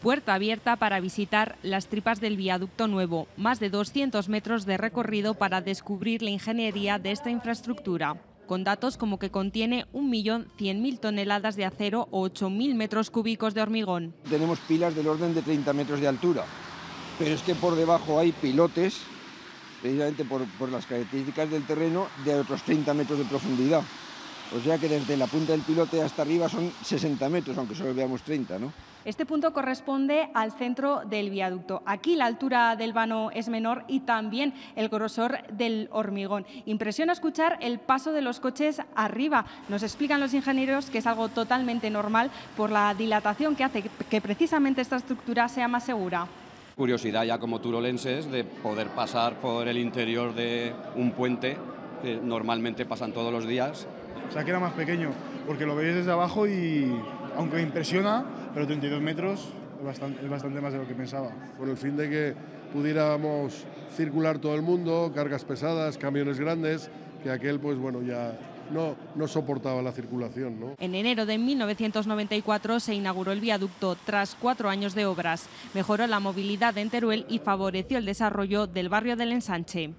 Puerta abierta para visitar las tripas del viaducto nuevo, más de 200 metros de recorrido para descubrir la ingeniería de esta infraestructura, con datos como que contiene 1.100.000 toneladas de acero o 8.000 metros cúbicos de hormigón. Tenemos pilas del orden de 30 metros de altura, pero es que por debajo hay pilotes, precisamente por las características del terreno, de otros 30 metros de profundidad. O sea que desde la punta del pilote hasta arriba son 60 metros, aunque solo veamos 30, ¿no? Este punto corresponde al centro del viaducto. Aquí la altura del vano es menor y también el grosor del hormigón. Impresiona escuchar el paso de los coches arriba. Nos explican los ingenieros que es algo totalmente normal por la dilatación que hace que precisamente esta estructura sea más segura. Curiosidad ya como turolenses de poder pasar por el interior de un puente que normalmente pasan todos los días. O sea que era más pequeño, porque lo veis desde abajo y aunque impresiona, pero 32 metros es bastante más de lo que pensaba. Con el fin de que pudiéramos circular todo el mundo, cargas pesadas, camiones grandes, que aquel pues bueno ya no soportaba la circulación, ¿no? En enero de 1994 se inauguró el viaducto tras 4 años de obras. Mejoró la movilidad en Teruel y favoreció el desarrollo del barrio del Ensanche.